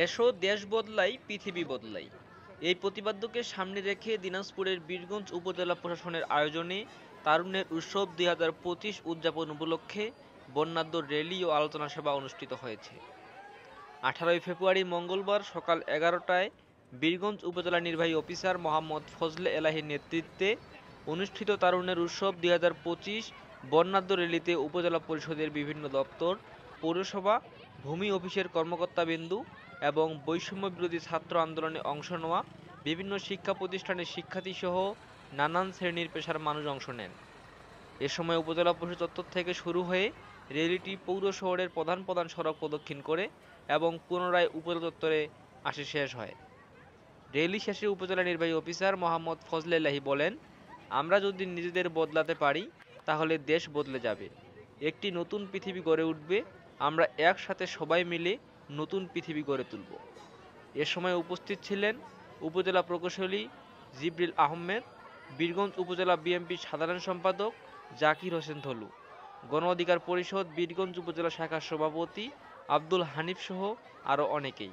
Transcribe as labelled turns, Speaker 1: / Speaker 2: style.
Speaker 1: এসো দেশ বদলাই পৃথিবী বদলাই। এই প্রতিপাদ্যকে সামনে রেখে দিনাজপুরের বীরগঞ্জ উপজেলা প্রশাসনের আয়োজনে তারুণ্যের উৎসব ২০২৫ উদযাপন উপলক্ষে বর্ণাঢ্য র্যালি ও আলোচনা সভা অনুষ্ঠিত হয়েছে। ১৮ ফেব্রুয়ারি মঙ্গলবার সকাল ১১টায় বীরগঞ্জ উপজেলা নির্বাহী অফিসার মোহাম্মদ ফজলে এলাহীর নেতৃত্বে অনুষ্ঠিত তারুণ্যের উৎসব ২০২৫ বর্ণাঢ্য র্যালিতে উপজেলা পরিষদের বিভিন্ন দপ্তর, পৌরসভা, ভূমি অফিসের কর্মকর্তাবৃন্দ এবং বৈষম্যবিরোধী ছাত্র আন্দোলনে অংশ নেওয়া বিভিন্ন শিক্ষা প্রতিষ্ঠানের শিক্ষার্থীসহ নানান শ্রেণীর পেশার মানুষ অংশ নেন। এ সময় উপজেলা পরিষদ চত্বর থেকে শুরু হয়ে র্যালিটি পৌর শহরের প্রধান প্রধান সড়ক প্রদক্ষিণ করে এবং পুনরায় উপজেলা চত্বরে আসে শেষ হয়। র্যালি শেষে উপজেলা নির্বাহী অফিসার মোহাম্মদ ফজলে এলাহী বলেন, আমরা যদি নিজেদের বদলাতে পারি তাহলে দেশ বদলে যাবে, একটি নতুন পৃথিবী গড়ে উঠবে। আমরা একসাথে সবাই মিলে নতুন পৃথিবী গড়ে তুলব। এ সময় উপস্থিত ছিলেন উপজেলা প্রকৌশলী জিবরিল আহমেদ, বীরগঞ্জ উপজেলা বিএনপির সাধারণ সম্পাদক জাকির হোসেন থলু, গণ অধিকার পরিষদ বীরগঞ্জ উপজেলা শাখার সভাপতি আব্দুল হানিফ সহ আরও অনেকেই।